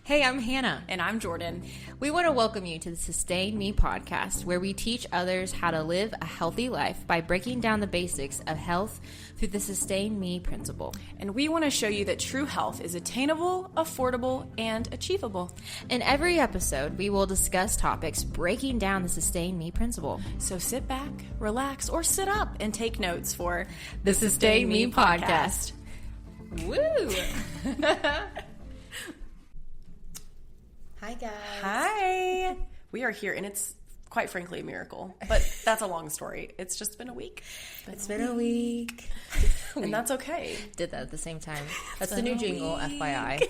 Hey, I'm Hannah. And I'm Jordan. We want to welcome you to the Sustain Me podcast, where we teach others how to live a healthy life by breaking down the basics of health through the Sustain Me principle. And we want to show you that true health is attainable, affordable, and achievable. In every episode, we will discuss topics breaking down the Sustain Me principle. So sit back, relax, or sit up and take notes for the Sustain Me podcast. Woo! Hi, guys. Hi. We are here, and it's quite frankly a miracle, but that's a long story. It's just been a week. It's been a week. And that's okay. Did that at the same time. That's the new jingle, FYI.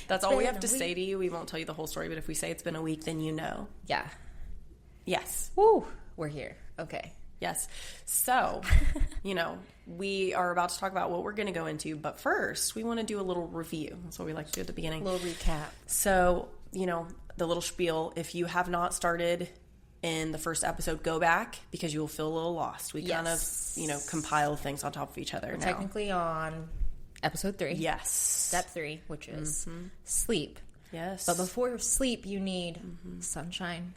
That's all we have to say to you. We won't tell you the whole story, but if we say it's been a week, then you know. Yeah. Yes. Woo. We're here. Okay. Yes. So, we are about to talk about what we're going to go into, but first, we want to do a little review. That's what we like to do at the beginning. A little recap. So, the little spiel, if you have not started in the first episode, go back because you will feel a little lost. We kind of, compile things on top of each other now. Technically on episode 3. Yes. Step 3, which is sleep. Yes. But before sleep, you need sunshine,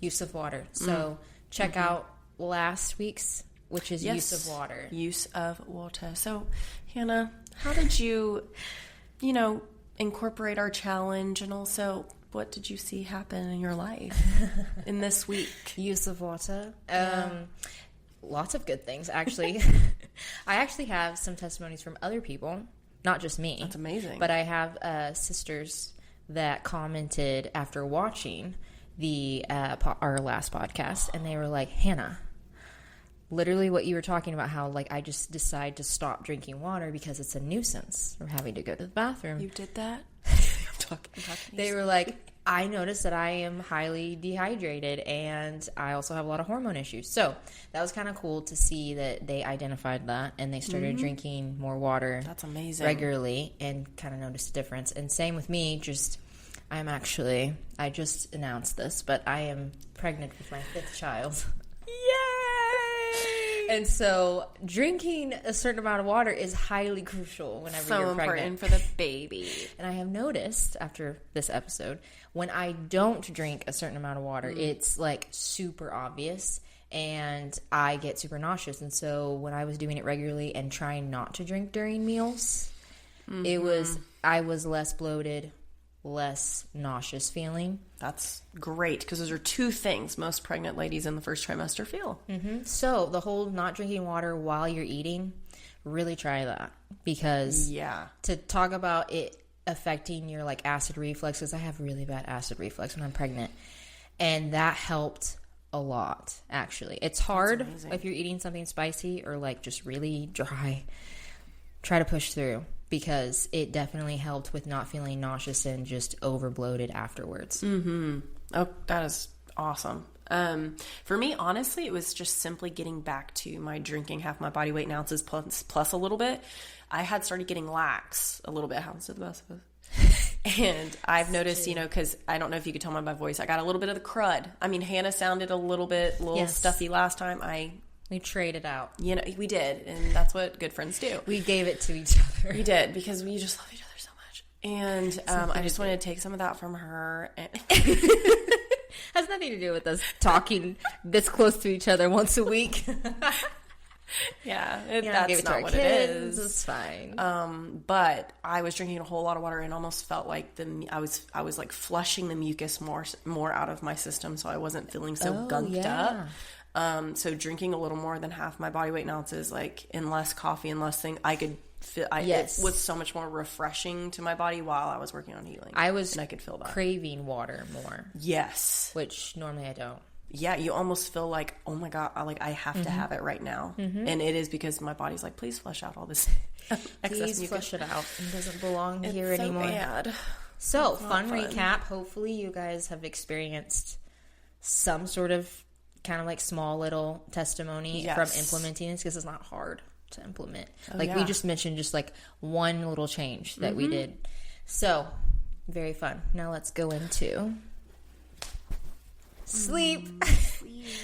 use of water. So check out last week's, which is use of water. Use of water. So, Hannah, how did you, incorporate our challenge, and also what did you see happen in your life in this week? Use of water. Lots of good things, actually. I actually have some testimonies from other people, not just me. That's amazing. But I have sisters that commented after watching our last podcast, and they were like, Hannah, literally what you were talking about, how I just decide to stop drinking water because it's a nuisance or having to go to the bathroom. You did that? They were like, I noticed that I am highly dehydrated and I also have a lot of hormone issues. So that was kind of cool to see that they identified that and they started drinking more water. That's amazing. Regularly, and kind of noticed a difference. And same with me, I just announced this, but I am pregnant with my 5th child. Yay! And so drinking a certain amount of water is highly crucial whenever you're pregnant. So important for the baby. And I have noticed after this episode, when I don't drink a certain amount of water, it's super obvious and I get super nauseous. And so when I was doing it regularly and trying not to drink during meals, I was less bloated, less nauseous feeling. That's great, because those are 2 things most pregnant ladies in the first trimester feel. So the whole not drinking water while you're eating, really try that, because to talk about it affecting your acid reflux, because I have really bad acid reflux when I'm pregnant, and that helped a lot. Actually, it's hard if you're eating something spicy or just really dry. Try to push through, because it definitely helped with not feeling nauseous and just over bloated afterwards. Oh, that is awesome. For me, honestly, it was just simply getting back to my drinking half my body weight in ounces plus a little bit. I had started getting lax a little bit. Happens to the best of us. And I've noticed, because I don't know if you could tell by my voice, I got a little bit of the crud. I mean, Hannah sounded a little stuffy last time. We traded out. We did, and that's what good friends do. We gave it to each other. We did, because we just love each other so much. And I just wanted to take some of that from her. And has nothing to do with us talking this close to each other once a week. That's not what it is. It's fine. But I was drinking a whole lot of water and almost felt like I was flushing the mucus more out of my system, so I wasn't feeling so gunked up. So drinking a little more than half my body weight in ounces, in less coffee and less thing, I could feel. It was so much more refreshing to my body while I was working on healing. I could feel that. Craving water more. Yes, which normally I don't. Yeah, you almost feel like, oh my God, I have to have it right now, and it is because my body's like, please flush out all this excess mucus. Please flush it out. It doesn't belong here so anymore. Bad. So fun recap. Hopefully, you guys have experienced some sort of kind of small little testimony from implementing this, because it's not hard to implement. We just mentioned just one little change that we did. So very fun. Now let's go into sleep.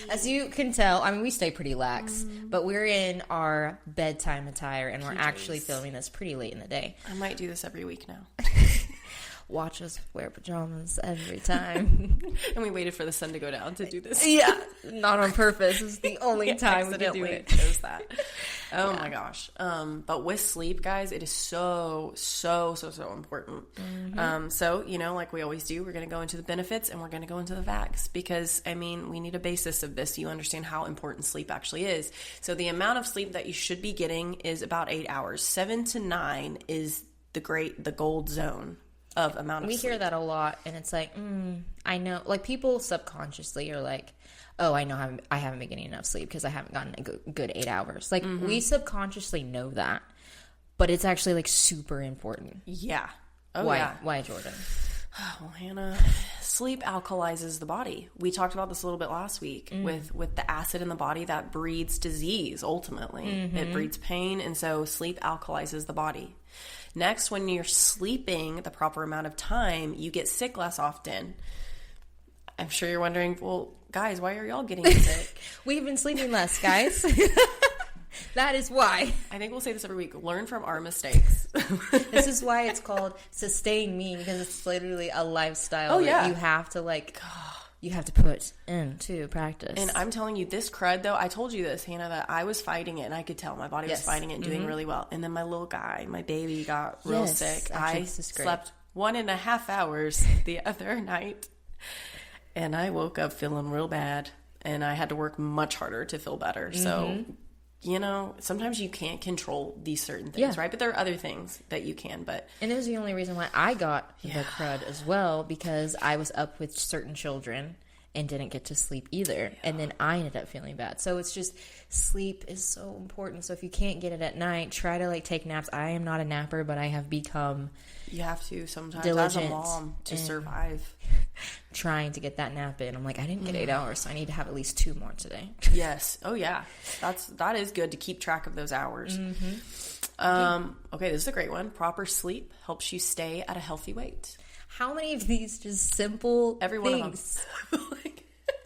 As you can tell, I mean, we stay pretty lax, but we're in our bedtime attire, and we're actually filming this pretty late in the day. I might do this every week now. watch us wear pajamas every time. And we waited for the sun to go down to do this. Yeah, not on purpose. It's the only time we could do it. Chose that. Oh my gosh. But with sleep, guys, it is so important. So, like we always do, we're going to go into the benefits and we're going to go into the facts because, we need a basis of this so you understand how important sleep actually is. So the amount of sleep that you should be getting is about 8 hours. 7 to 9 is the gold zone of amount of sleep. We hear that a lot, and it's like, I know, like people subconsciously are like, oh, I know I haven't been getting enough sleep because I haven't gotten a good 8 hours. Like we subconsciously know that, but it's actually like super important. Yeah. Why, Jordan? Well, Hannah, sleep alkalizes the body. We talked about this a little bit last week with the acid in the body that breeds disease, ultimately. It breeds pain, and so sleep alkalizes the body. Next, when you're sleeping the proper amount of time, you get sick less often. I'm sure you're wondering, well, guys, why are y'all getting sick? We've been sleeping less, guys. That is why. I think we'll say this every week. Learn from our mistakes. This is why it's called Sustain Me, because it's literally a lifestyle that you have to put into practice. And I'm telling you, this crud, though, I told you this, Hannah, that I was fighting it, and I could tell my body was fighting it and doing really well. And then my little guy, my baby, got real sick. I slept 1.5 hours the other night, and I woke up feeling real bad, and I had to work much harder to feel better. So... sometimes you can't control these certain things, right? But there are other things that you can, And it was the only reason why I got the crud as well, because I was up with certain children and didn't get to sleep either. Yeah. And then I ended up feeling bad. So it's just, sleep is so important. So if you can't get it at night, try to take naps. I am not a napper, but I have become... You have to sometimes as a mom to survive. Trying to get that nap in. I'm like, I didn't get 8 hours, so I need to have at least 2 more today. Yes. Oh yeah. That is good to keep track of those hours. Okay, this is a great one. Proper sleep helps you stay at a healthy weight. How many of these just simple Every things? One of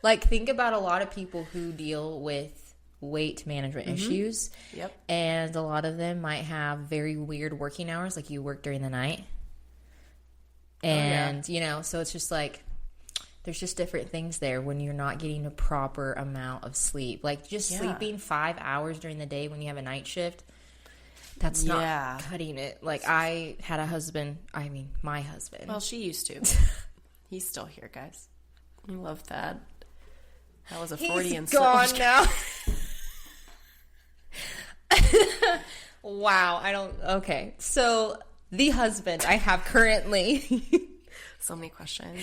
them. Think about a lot of people who deal with weight management issues. Yep. And a lot of them might have very weird working hours, like you work during the night. And, so it's just there's just different things there when you're not getting a proper amount of sleep. Sleeping 5 hours during the day when you have a night shift, that's not cutting it. I had my husband. Well, she used to. He's still here, guys. We love Thad. That was a Freudian slip. He's gone now. Wow, okay. So, the husband I have currently... So many questions.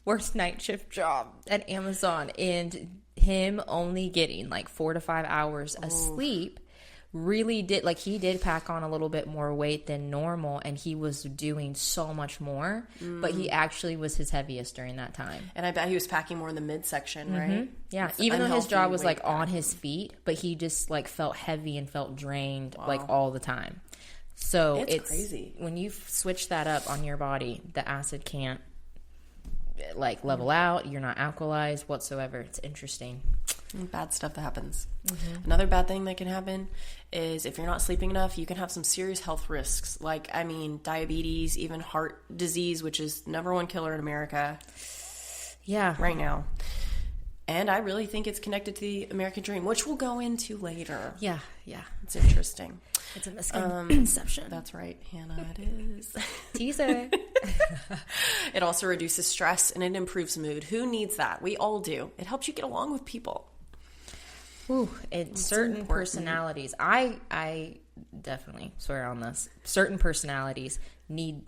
Works night shift job at Amazon, and him only getting 4 to 5 hours of sleep really did, he did pack on a little bit more weight than normal, and he was doing so much more, but he actually was his heaviest during that time. And I bet he was packing more in the midsection, right? Yeah, it's even though his jaw was on his feet, but he just felt heavy and felt drained all the time. So it's crazy. When you switch that up on your body, the acid can't level out. You're not alkalized whatsoever. It's interesting. Bad stuff that happens. Another bad thing that can happen is if you're not sleeping enough, you can have some serious health risks. Diabetes, even heart disease, which is #1 killer in America. Yeah. Right now. And I really think it's connected to the American dream, which we'll go into later. Yeah. It's interesting. It's a misconception. That's right, Hannah, it is. Teaser. It also reduces stress and it improves mood. Who needs that? We all do. It helps you get along with people. Ooh, and certain personalities. I definitely swear on this. Certain personalities need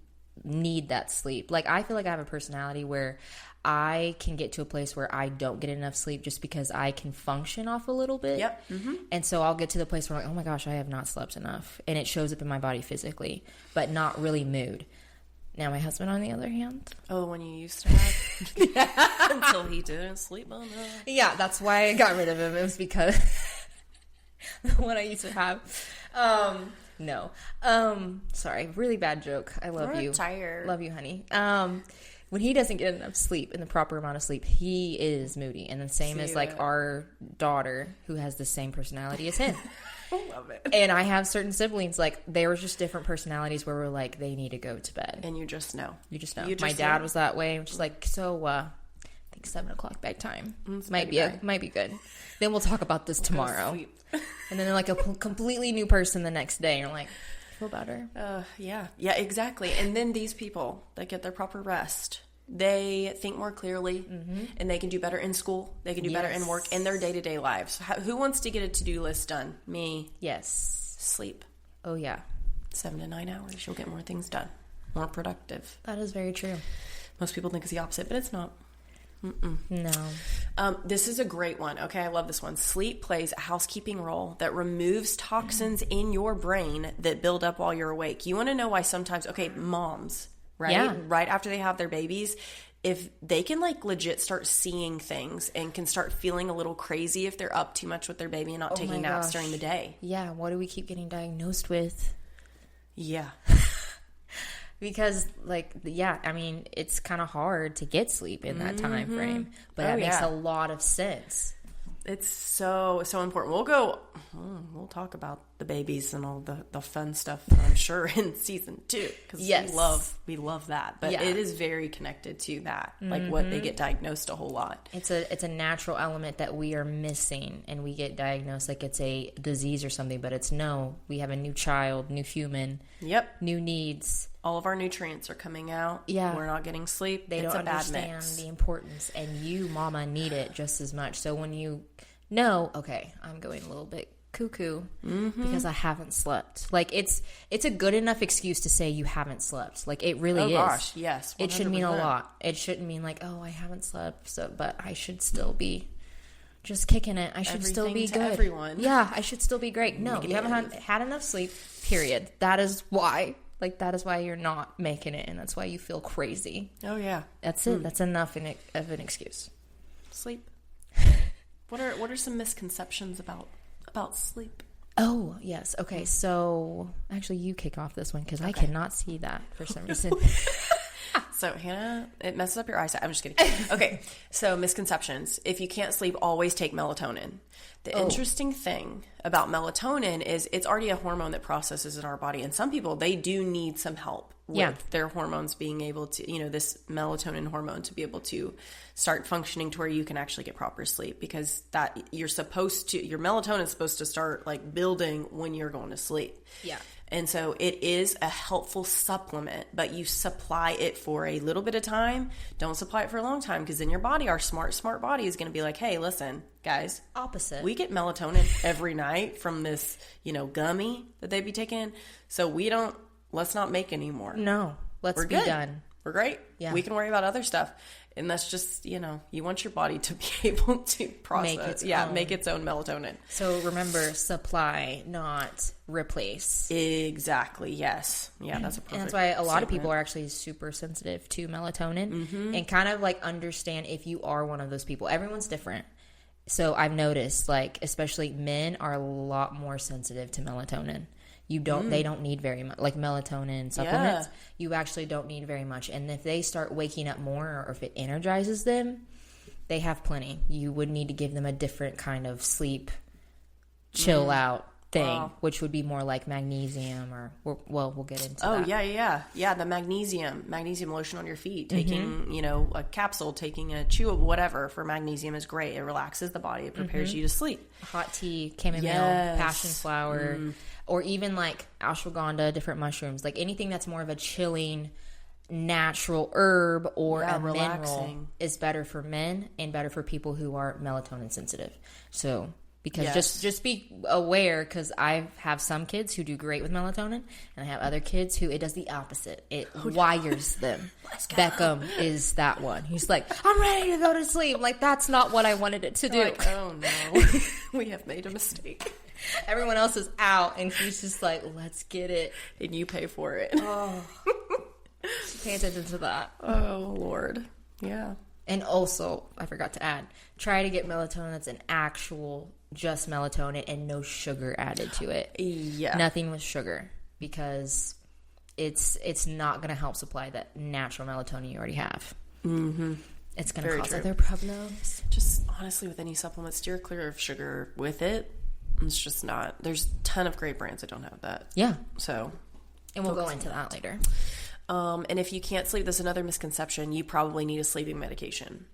that sleep. I feel like I have a personality where I can get to a place where I don't get enough sleep just because I can function off a little bit. Yep. And so I'll get to the place where I'm oh my gosh, I have not slept enough. And it shows up in my body physically, but not really mood. Now my husband, on the other hand. Oh, the one you used to have? Until he didn't sleep enough. Yeah, that's why I got rid of him. It was because the one I used to have. No. Sorry, really bad joke. I love you. Tired. Love you, honey. When he doesn't get enough sleep and the proper amount of sleep, he is moody. And the same as our daughter, who has the same personality as him. love it. And I have certain siblings, like, they were just different personalities where we're like, they need to go to bed. And you just know. You just know. My dad was that way. Just like, so, I think 7 o'clock bedtime. Might be good. Then we'll talk about this tomorrow. And then they're like a completely new person the next day. And you're like, feel better. Yeah, exactly. And then these people that get their proper rest, they think more clearly, and they can do better in school. They can do better in work, in their day-to-day lives. Who wants to get a to-do list done? Me. Yes. Sleep. Oh, yeah. 7 to 9 hours. You'll get more things done. More productive. That is very true. Most people think it's the opposite, but it's not. No. This is a great one. Okay, I love this one. Sleep plays a housekeeping role that removes toxins in your brain that build up while you're awake. You want to know why sometimes, moms, right? Yeah. Right after they have their babies, if they can like legit start seeing things and can start feeling a little crazy if they're up too much with their baby and not taking naps during the day. Yeah, what do we keep getting diagnosed with? Yeah. Because, it's kind of hard to get sleep in that time frame. But that makes a lot of sense. It's so important. We'll talk about the babies and all the fun stuff, I'm sure, in season 2. Because we love that. But it is very connected to that, like what they get diagnosed a whole lot. It's a natural element that we are missing, and we get diagnosed like it's a disease or something. But it's no, we have a new child, new human, new needs. All of our nutrients are coming out. Yeah. We're not getting sleep. They don't understand the importance, and you, mama, need it just as much. So when you know, okay, I'm going a little bit cuckoo because I haven't slept. Like, it's a good enough excuse to say you haven't slept. Like, it really is. Oh, gosh, yes. 100%. It should mean a lot. It shouldn't mean like, oh, I haven't slept, but I should still be just kicking it. I should still be good. Everyone. Yeah, I should still be great. No, you haven't had enough sleep, period. That is why. Like, that is why you're not making it, and that's why you feel crazy. Oh, yeah. That's it. That's enough of an excuse. Sleep. What are some misconceptions about sleep? Oh, yes. Okay, so actually you kick off this one because I cannot see that for some reason. So, Hannah, it messes up your eyesight. I'm just kidding. Okay, so misconceptions. If you can't sleep, always take melatonin. The interesting thing about melatonin is it's already a hormone that processes in our body. And some people, they do need some help with their hormones being able to, this melatonin hormone to be able to start functioning to where you can actually get proper sleep, because that your melatonin is supposed to start like building when you're going to sleep. Yeah. And so it is a helpful supplement, but you supply it for a little bit of time. Don't supply it for a long time, because then your body, our smart body, is going to be like, hey, listen, guys. Opposite. We get melatonin every night from this, gummy that they be taking. So let's not make any more. No, we're be done. We're great. Yeah. We can worry about other stuff. And that's just, you want your body to be able to process. Make its own melatonin. So remember, supply, not replace. Exactly, yes. Yeah, that's a perfect And that's why a lot of people are actually super sensitive to melatonin and kind of like understand if you are one of those people. Everyone's different. So I've noticed, like, especially men are a lot more sensitive to melatonin. They don't need very much, like melatonin supplements. You actually don't need very much. And if they start waking up more, or if it energizes them, they have plenty. You would need to give them a different kind of sleep, chill out thing, which would be more like magnesium we'll get into that. Oh, yeah. The magnesium lotion on your feet, taking, a capsule, taking a chewable, whatever for magnesium is great. It relaxes the body. It prepares you to sleep. Hot tea, chamomile, passion flower, or even like ashwagandha, different mushrooms, like anything that's more of a chilling natural herb or a mineral is better for men and better for people who are melatonin sensitive. So because just be aware, because I have some kids who do great with melatonin, and I have other kids who it does the opposite. It wires them. Beckham is that one. He's like, I'm ready to go to sleep. Like, that's not what I wanted it to do. Like, oh no, we have made a mistake. Everyone else is out, and he's just like, let's get it. And you pay for it. Oh. Pay attention to that. Oh, Lord. Yeah. And also, I forgot to add, try to get melatonin that's an actual just melatonin and no sugar added to it. Yeah. Nothing with sugar, because it's not going to help supply that natural melatonin you already have. Mm-hmm. It's going to cause other problems. Just honestly, with any supplement, steer clear of sugar with it. It's just not. There's a ton of great brands that don't have that. Yeah. So. And we'll go into that later. And if you can't sleep, there's another misconception. You probably need a sleeping medication.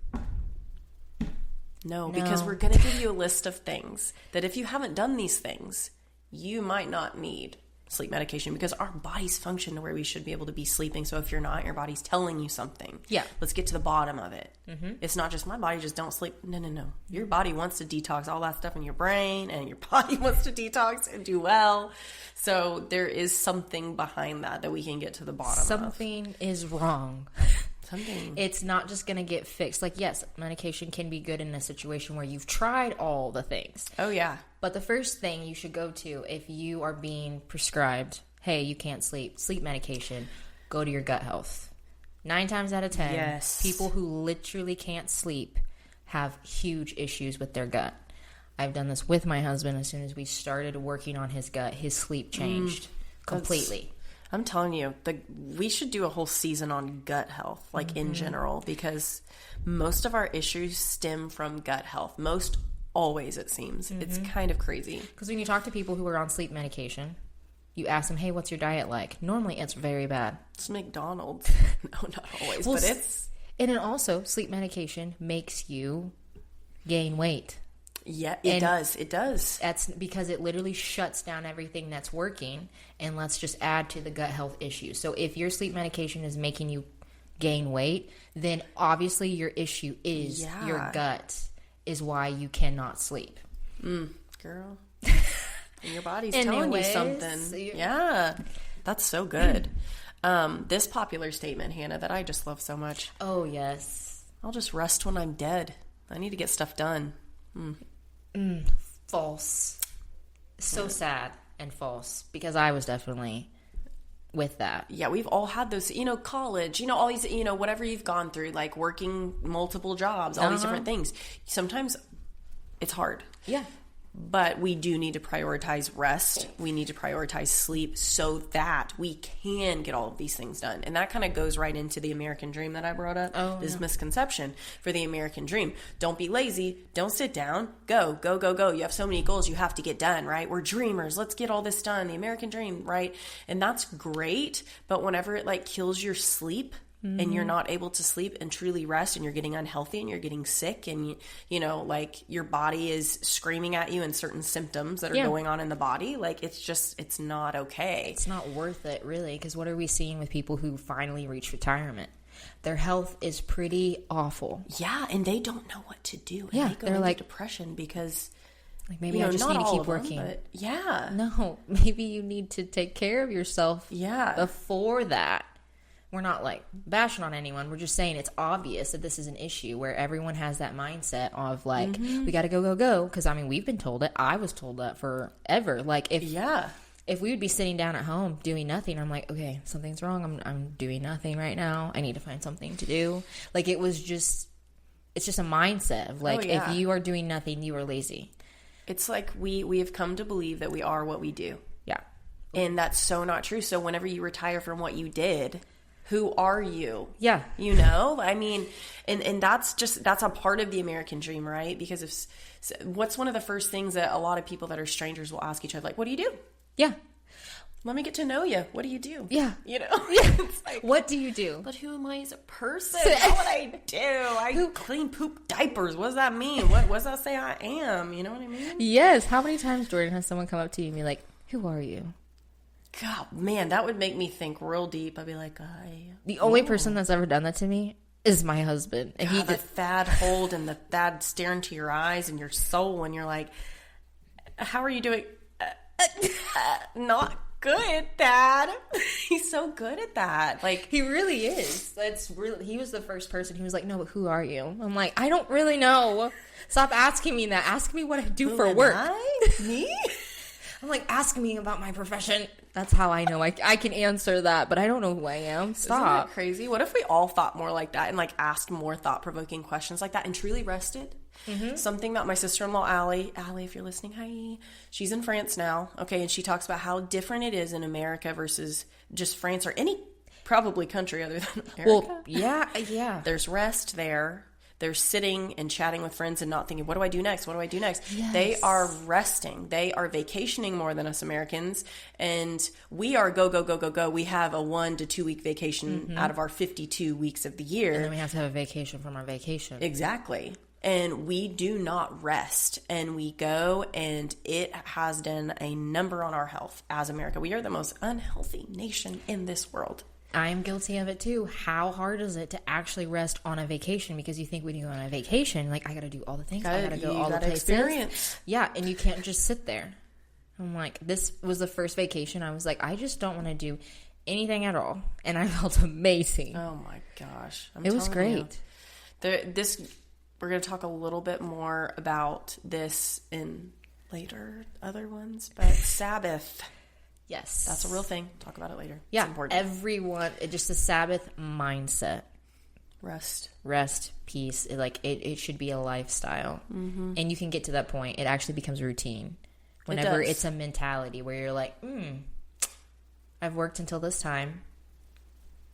No, because we're going to give you a list of things that if you haven't done these things, you might not need sleep medication, because our bodies function to where we should be able to be sleeping. So if you're not, your body's telling you something. Yeah. Let's get to the bottom of it. Mm-hmm. It's not just my body just don't sleep. No. Your body wants to detox all that stuff in your brain, and your body wants to detox and do well. So there is something behind that we can get to the bottom of. Something is wrong. Something. It's not just going to get fixed. Like, yes, medication can be good in a situation where you've tried all the things. Oh, yeah. But the first thing you should go to if you are being prescribed, hey, you can't sleep medication, go to your gut health. 9 times out of 10, yes, people who literally can't sleep have huge issues with their gut. I've done this with my husband. As soon as we started working on his gut, his sleep changed completely. I'm telling you, we should do a whole season on gut health, like in general, because most of our issues stem from gut health. Most always, it seems. It's kind of crazy. Because when you talk to people who are on sleep medication, you ask them, hey, what's your diet like? Normally, it's very bad. It's McDonald's. No, not always, but it's... And then also, sleep medication makes you gain weight. Yeah, it does. It does. That's because it literally shuts down everything that's working, and let's just add to the gut health issues. So if your sleep medication is making you gain weight, then obviously your issue is your gut is why you cannot sleep. Girl. And your body's telling you something. Yeah. That's so good. This popular statement, Hannah, that I just love so much. Oh, yes. I'll just rest when I'm dead. I need to get stuff done. False. So sad and false, because I was definitely with that. Yeah, we've all had those, college, all these, whatever you've gone through, like working multiple jobs, all these different things. Sometimes it's hard. Yeah. But we do need to prioritize rest. We need to prioritize sleep so that we can get all of these things done. And that kind of goes right into the American dream that I brought up. This misconception for the American dream. Don't be lazy. Don't sit down. Go. You have so many goals you have to get done, right? We're dreamers. Let's get all this done. The American dream, right? And that's great. But whenever it kills your sleep, and you're not able to sleep and truly rest, and you're getting unhealthy and you're getting sick, and your body is screaming at you and certain symptoms that are going on in the body, it's not okay. It's not worth it, really, because what are we seeing with people who finally reach retirement? Their health is pretty awful. Yeah, and they don't know what to do. And they go into depression because maybe I just need to keep working. No, maybe you need to take care of yourself before that. We're not bashing on anyone. We're just saying it's obvious that this is an issue where everyone has that mindset of we got to go. Because we've been told it. I was told that forever. If we would be sitting down at home doing nothing, I'm like, okay, something's wrong. I'm doing nothing right now. I need to find something to do. It's just a mindset of if you are doing nothing, you are lazy. It's we have come to believe that we are what we do. Yeah. And that's so not true. So whenever you retire from what you did, who are you? Yeah. And that's a part of the American dream, right? Because what's one of the first things that a lot of people that are strangers will ask each other, what do you do? Yeah. Let me get to know you. What do you do? Yeah. It's what do you do? But who am I as a person? What would I do? I clean poop diapers. What does that mean? What does that say I am? You know what I mean? Yes. How many times, Jordan, has someone come up to you and be like, who are you? God, man, that would make me think real deep. I'd be like, the only person that's ever done that to me is my husband. And the thad hold and the thad stare into your eyes and your soul, and you're like, how are you doing? Not good, Dad. He's so good at that. He really is. He was the first person. He was like, no, but who are you? I'm like, I don't really know. Stop asking me that. Ask me what I do for work. Me? I'm like, ask me about my profession. That's how I know I can answer that, but I don't know who I am. Stop. Isn't that crazy? What if we all thought more like that and asked more thought-provoking questions like that and truly rested? Mm-hmm. Something that my sister-in-law, Allie, if you're listening, hi. She's in France now, okay, and she talks about how different it is in America versus just France or any probably country other than America. Well, yeah. There's rest there. They're sitting and chatting with friends and not thinking, what do I do next? What do I do next? Yes. They are resting. They are vacationing more than us Americans. And we are go, go, go, go, go. We have a 1 to 2 week vacation out of our 52 weeks of the year. And then we have to have a vacation from our vacation. Exactly. And we do not rest, and we go, and it has done a number on our health as America. We are the most unhealthy nation in this world. I'm guilty of it too. How hard is it to actually rest on a vacation? Because you think when you go on a vacation, like, I got to do all the things. I got to go all the places. Experience. Yeah, and you can't just sit there. I'm like, this was the first vacation. I was like, I just don't want to do anything at all. And I felt amazing. Oh my gosh. It was great. We're going to talk a little bit more about this in later other ones, but Sabbath. Yes. That's a real thing. Talk about it later. Yeah. It's important. Everyone, just a Sabbath mindset. Rest, peace. It should be a lifestyle. Mm-hmm. And you can get to that point. It actually becomes routine. Whenever it's a mentality where you're like, I've worked until this time.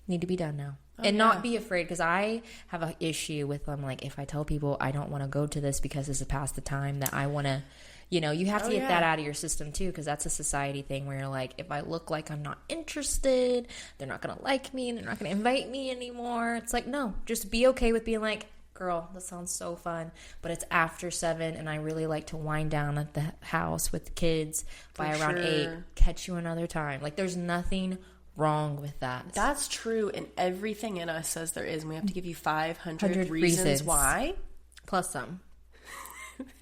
Need to be done now. Not be afraid, because I have an issue with, I'm like, if I tell people I don't want to go to this because this is past the time that I want to, you have to get that out of your system too, because that's a society thing where you're like, if I look like I'm not interested, they're not going to like me and they're not going to invite me anymore. It's like, no, just be okay with being like, girl, that sounds so fun, but it's after 7 and I really like to wind down at the house with the kids by around 8. Catch you another time. Like, there's nothing wrong with that. That's true, and everything in us says there is, and we have to give you 500 reasons why. Plus some.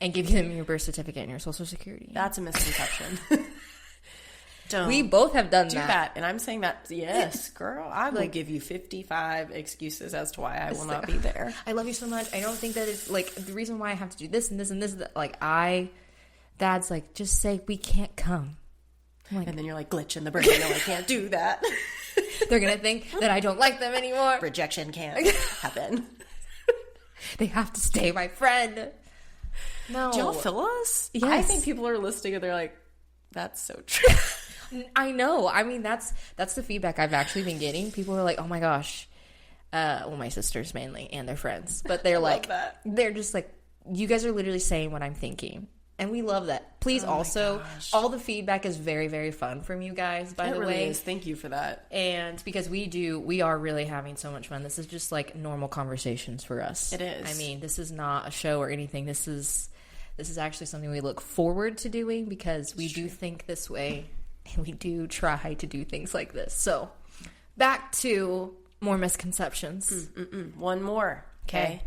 And give them your birth certificate and your social security. That's a misconception. We both have done do that. And I'm saying that, yes, girl, I will give you 55 excuses as to why I will not be there. I love you so much. I don't think that it's like the reason why I have to do this and this and this. Like, Dad's like, just say we can't come. Like, and then you're like, glitch in the brain. No, I can't do that. They're going to think that I don't like them anymore. Rejection can't happen. They have to stay my friend. No. Do y'all feel us? Yes. I think people are listening and they're like, that's so true. I know. I mean, that's the feedback I've actually been getting. People are like, oh my gosh. Well, my sisters mainly and their friends. But they're like, they're just like, you guys are literally saying what I'm thinking. And we love that. Please also, all the feedback is very, very fun from you guys, by the way. It really is. Thank you for that. And because we are really having so much fun. This is just like normal conversations for us. It is. I mean, this is not a show or anything. This is actually something we look forward to doing because we do think this way and we do try to do things like this. So, back to more misconceptions. One more, okay?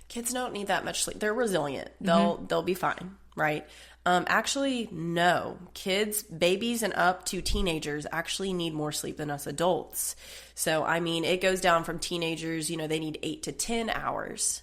Kids don't need that much sleep. They're resilient. They'll be fine. Right? Actually, no. Kids, babies and up to teenagers actually need more sleep than us adults. So, I mean, it goes down from teenagers, they need 8 to 10 hours.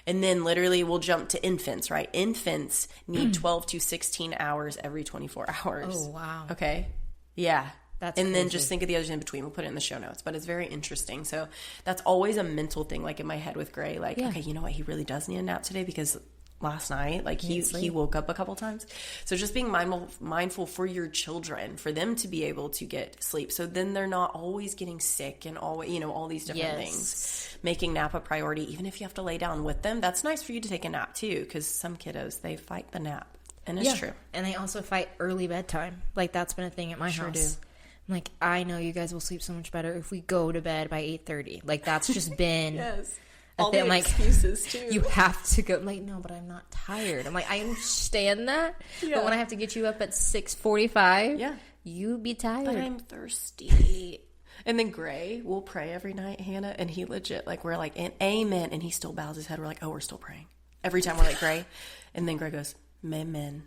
And then literally we'll jump to infants, right? Infants need 12 to 16 hours every 24 hours. Oh, wow. Okay? Yeah. That's and crazy. Then just think of the others in between. We'll put it in the show notes, but it's very interesting. So that's always a mental thing, like in my head with Gray, like, okay, you know what? He really does need a nap today because last night, like he woke up a couple times. So just being mindful for your children, for them to be able to get sleep. So then they're not always getting sick and always, all these different things. Making nap a priority, even if you have to lay down with them. That's nice for you to take a nap too, because some kiddos, they fight the nap. And it's true. And they also fight early bedtime. Like, that's been a thing at my house. Do. Like, I know you guys will sleep so much better if we go to bed by 8:30. Like, that's just been... Yes. All the excuses too. You have to go. I'm like, no, but I'm not tired. I'm like, I understand that, but when I have to get you up at 6:45, you be tired. But I'm thirsty. And then Gray will pray every night, Hannah, and he legit, like, we're like, amen, and he still bows his head. We're like, oh, we're still praying. Every time we're like, Gray, and then Gray goes, amen.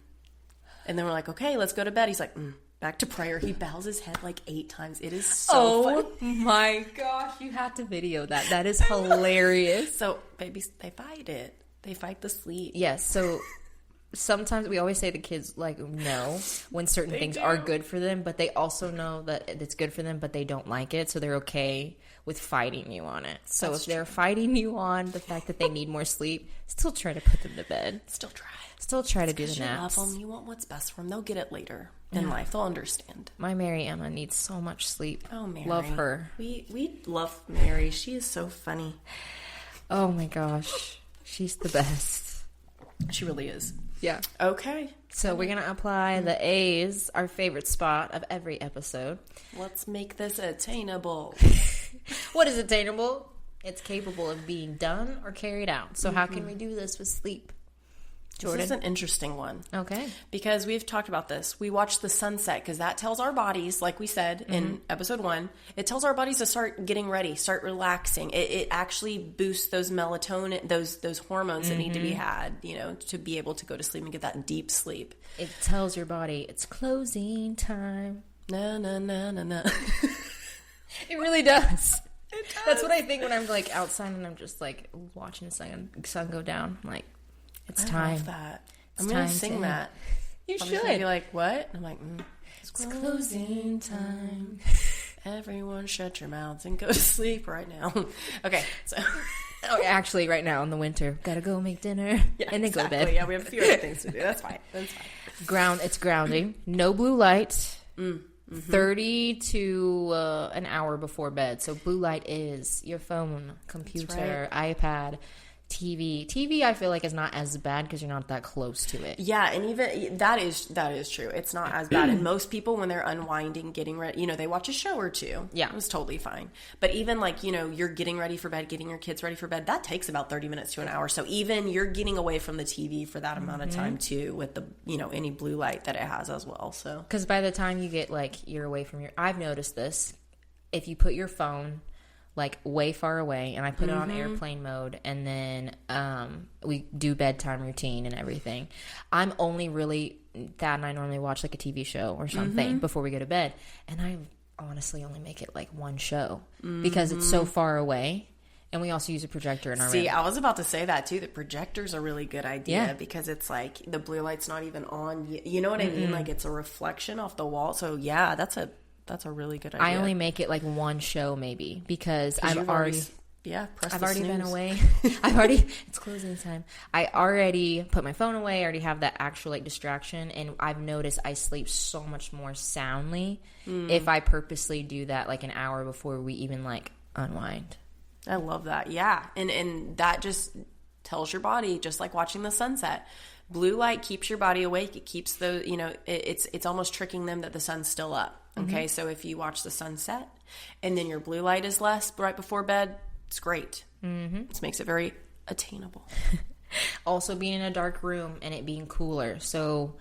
And then we're like, okay, let's go to bed. He's like, back to prayer. He bows his head like 8 times. It is so funny. Oh my gosh, you have to video that. That is hilarious. So babies, they fight it. They fight the sleep. Yes. So sometimes we always say the kids like know when certain things are good for them, but they also know that it's good for them, but they don't like it. So they're okay with fighting you on it. So if they're fighting you on the fact that they need more sleep, still try to put them to bed. Still try to do the naps. You love them. You want what's best for them. They'll get it later in life. They'll understand. My Mary Emma needs so much sleep. Oh, Mary. Love her. We love Mary. She is so funny. Oh, my gosh. She's the best. She really is. Yeah. Okay. So we're going to apply the A's, our favorite spot of every episode. Let's make this attainable. What is attainable? It's capable of being done or carried out. So how can we do this with sleep? Jordan? This is an interesting one. Okay. Because we've talked about this. We watch the sunset because that tells our bodies, like we said in episode 1, it tells our bodies to start getting ready, start relaxing. It actually boosts those melatonin, those hormones that need to be had, you know, to be able to go to sleep and get that deep sleep. It tells your body it's closing time. Na, na, na, na, na. It really does. It does. That's what I think when I'm like outside and I'm just like watching the sun go down. I'm like, it's time. I love that. I'm going to sing that. You I'm should. going to be like, what? I'm like, it's closing time. Everyone shut your mouths and go to sleep right now. Okay, so. Oh, actually, right now in the winter, gotta go make dinner and then go to bed. Yeah, we have a few other things to do. That's fine. It's grounding. No blue light. 30 to an hour before bed. So blue light is your phone, computer, iPad, TV. TV, I feel like, is not as bad because you're not that close to it. Yeah, and even that is true. It's not as bad. And most people, when they're unwinding, getting ready, you know, they watch a show or two. Yeah. It was totally fine. But even like, you know, you're getting ready for bed, getting your kids ready for bed, that takes about 30 minutes to an hour. So even you're getting away from the TV for that amount of time too, with the, you know, any blue light that it has as well. So because by the time you get like you're away from I've noticed this, if you put your phone like way far away and I put it on airplane mode and then we do bedtime routine and everything, I'm only really, Thad and I normally watch like a TV show or something before we go to bed, and I honestly only make it like one show because it's so far away. And we also use a projector in our room. I was about to say that too. The projector's a really good idea because it's like the blue light's not even on. You know what I mean? Like it's a reflection off the wall. So yeah, that's a really good idea. I only make it like one show maybe because I've already been away. It's closing time. I already put my phone away. I already have that actual like distraction, and I've noticed I sleep so much more soundly if I purposely do that like an hour before we even like unwind. I love that. Yeah. And that just tells your body, just like watching the sunset. Blue light keeps your body awake. It keeps the, you know, it's almost tricking them that the sun's still up. Okay. So if you watch the sunset and then your blue light is less right before bed, it's great. This makes it very attainable. Also being in a dark room and it being cooler. So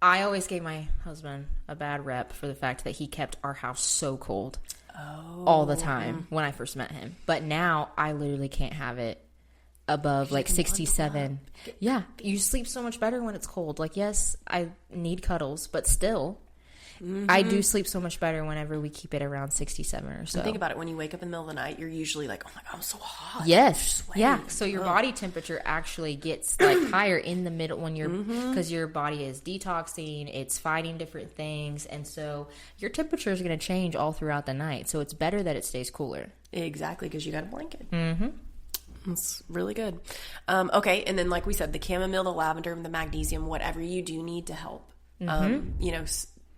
I always gave my husband a bad rep for the fact that he kept our house so cold. All the time when I first met him. But now I literally can't have it above like 67. Yeah, you sleep so much better when it's cold. Like, yes, I need cuddles, but still, I do sleep so much better whenever we keep it around 67 or so. And think about it. When you wake up in the middle of the night, you're usually like, oh my God, I'm so hot. Yes. Yeah. So your body temperature actually gets like higher in the middle when you're, because your body is detoxing, it's fighting different things. And so your temperature is going to change all throughout the night. So it's better that it stays cooler. Exactly. Because you got a blanket. It's really good. Okay. And then, like we said, the chamomile, the lavender, the magnesium, whatever you do need to help, you know,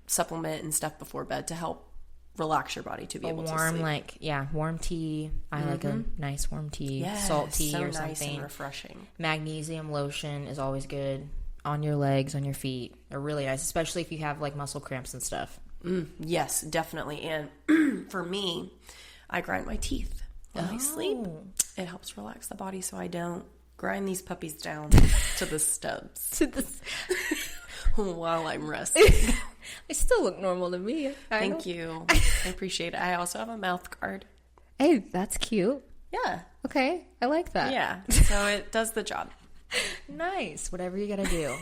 supplement and stuff before bed to help relax your body to be able to sleep. Warm tea. I like a nice warm tea, salt tea or nice something. And refreshing. Magnesium lotion is always good on your legs, on your feet. They're really nice, especially if you have like muscle cramps and stuff. Yes, definitely. And for me, I grind my teeth when I sleep. It helps relax the body so I don't grind these puppies down to the stubs. While I'm resting. They still look normal to me. Thank you. I appreciate it. I also have a mouth guard. Hey, that's cute. Yeah. Okay. I like that. Yeah. So it does the job. Nice. Whatever you got to do.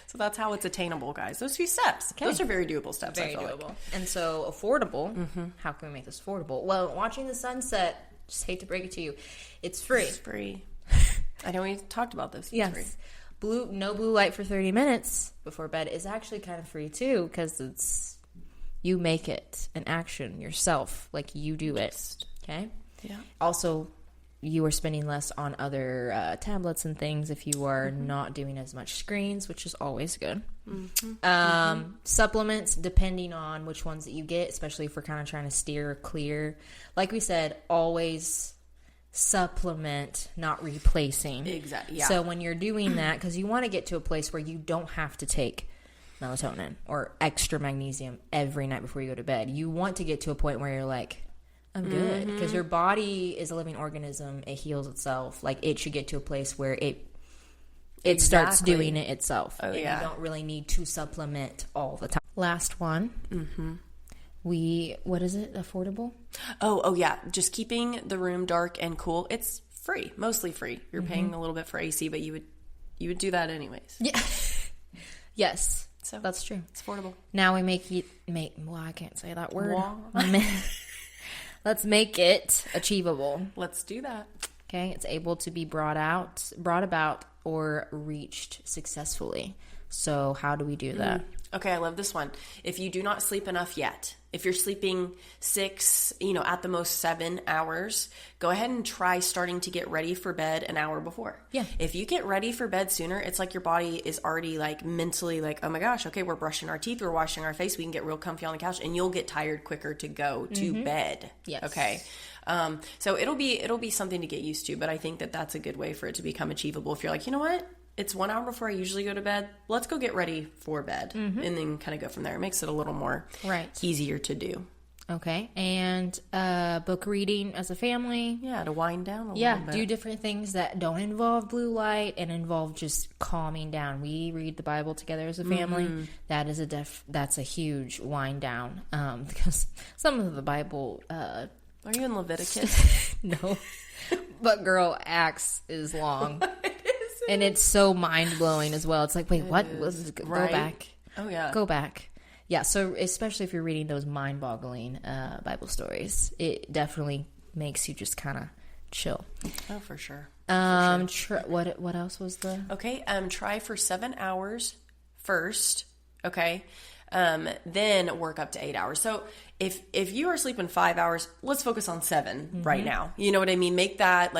So that's how it's attainable, guys. Those few steps. Okay. Those are very doable steps, very I feel doable. like. And so affordable. How can we make this affordable? Well, watching the sunset, just hate to break it to you, it's free. It's free. I know we talked about this. It's free. No blue light for 30 minutes before bed is actually kind of free too, because you make it an action yourself, like you do it. Okay. Yeah. Also, you are spending less on other tablets and things if you are not doing as much screens, which is always good. Supplements, depending on which ones that you get, especially if we're kind of trying to steer clear. Like we said, always supplement, not replacing. Exactly. Yeah. So when you're doing that, because you want to get to a place where you don't have to take melatonin or extra magnesium every night before you go to bed. You want to get to a point where you're like, I'm good, because your body is a living organism. It heals itself. Like, it should get to a place where it starts doing it itself. Oh, and you don't really need to supplement all the time. Last one. What is it? Affordable? Oh yeah. Just keeping the room dark and cool. It's free, mostly free. You're paying a little bit for AC, but you would do that anyways. Yeah. Yes. So that's true. It's affordable. Now we well, I can't say that word. Let's make it achievable. Let's do that. Okay. It's able to be brought about, or reached successfully. So how do we do that? Okay, I love this one. If you do not sleep enough yet, if you're sleeping 6, at the most 7 hours, go ahead and try starting to get ready for bed an hour before. Yeah. If you get ready for bed sooner, it's like your body is already like mentally like, oh my gosh, okay, we're brushing our teeth, we're washing our face, we can get real comfy on the couch, and you'll get tired quicker to go to bed. Yes. Okay. So it'll be something to get used to, but I think that that's a good way for it to become achievable. If you're like, you know what? It's 1 hour before I usually go to bed. Let's go get ready for bed, and then kind of go from there. It makes it a little more easier to do. Okay. And book reading as a family. Yeah, to wind down a little bit. Do different things that don't involve blue light and involve just calming down. We read the Bible together as a family. That is that's a huge wind down, because some of the Bible... Are you in Leviticus? No. But girl, Acts is long. And it's so mind-blowing as well. It's like, wait, what? Go back. Oh, yeah. Go back. Yeah, so especially if you're reading those mind-boggling Bible stories, it definitely makes you just kind of chill. Oh, for sure. What else was the... Okay, try for 7 hours first, okay? Then work up to 8 hours. So if you are sleeping 5 hours, let's focus on 7 right now. You know what I mean? Make that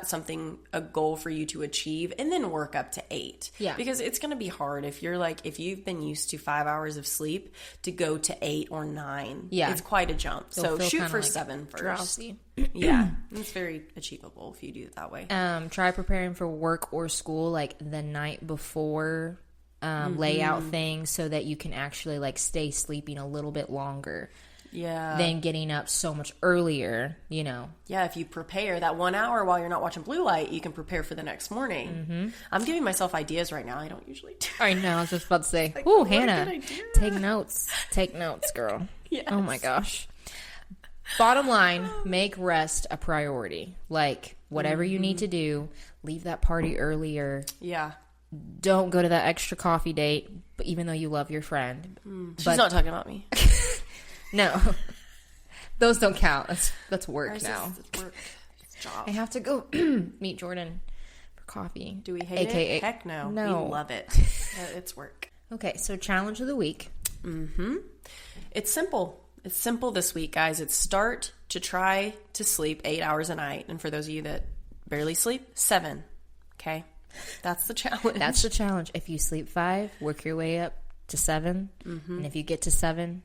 something, a goal for you to achieve, and then work up to 8. Yeah. Because it's going to be hard if you've been used to 5 hours of sleep to go to 8 or 9. Yeah. It's quite a jump. So shoot for 7 first. Drowsy. Yeah. It's very achievable if you do it that way. Try preparing for work or school like the night before. Lay out things so that you can actually like stay sleeping a little bit longer. Yeah. Than getting up so much earlier, Yeah, if you prepare that 1 hour while you're not watching blue light, you can prepare for the next morning. I'm giving myself ideas right now. I don't usually do. I know. I was just about to say, ooh, Hannah, take notes. Take notes, girl. Yes. Oh my gosh. Bottom line, make rest a priority. Like whatever you need to do, leave that party earlier. Yeah. Don't go to that extra coffee date, but even though you love your friend. She's not talking about me. No. Those don't count. That's work now. It's work. It's job. I have to go meet Jordan for coffee. Do we hate it? Heck no. No. We love it. It's work. Okay, so challenge of the week. It's simple. It's simple this week, guys. It's start to try to sleep 8 hours a night. And for those of you that barely sleep, 7. Okay? That's the challenge. That's the challenge. If you sleep 5, work your way up to 7. And if you get to 7,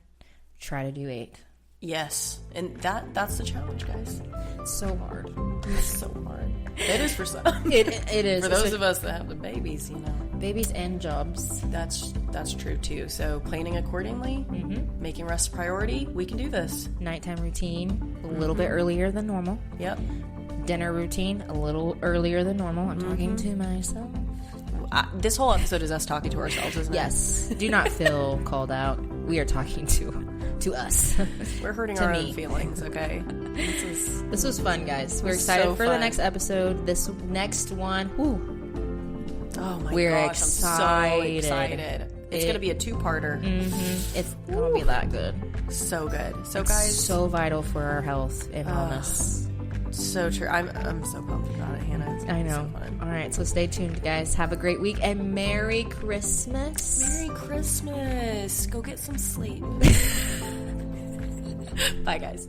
try to do 8. Yes. And that's the challenge, guys. It's so hard. It's so hard. It is for some. It is. For those of us that have the babies, Babies and jobs. That's true, too. So planning accordingly, making rest a priority, we can do this. Nighttime routine, a little bit earlier than normal. Yep. Dinner routine a little earlier than normal. I'm talking to myself. This whole episode is us talking to ourselves, isn't it? Yes. Do not feel called out. We are talking to us. We're hurting our own feelings, okay? This was fun, guys. We're excited for the next episode. This next one. Oh my We're gosh, excited. I'm so excited. It's going to be a 2-parter. It's going to be that good. So good. So guys. So vital for our health and wellness. So true. I'm so pumped about it, Hannah. I know. So fun. All right, so stay tuned, guys. Have a great week and Merry Christmas. Merry Christmas. Go get some sleep. Bye, guys.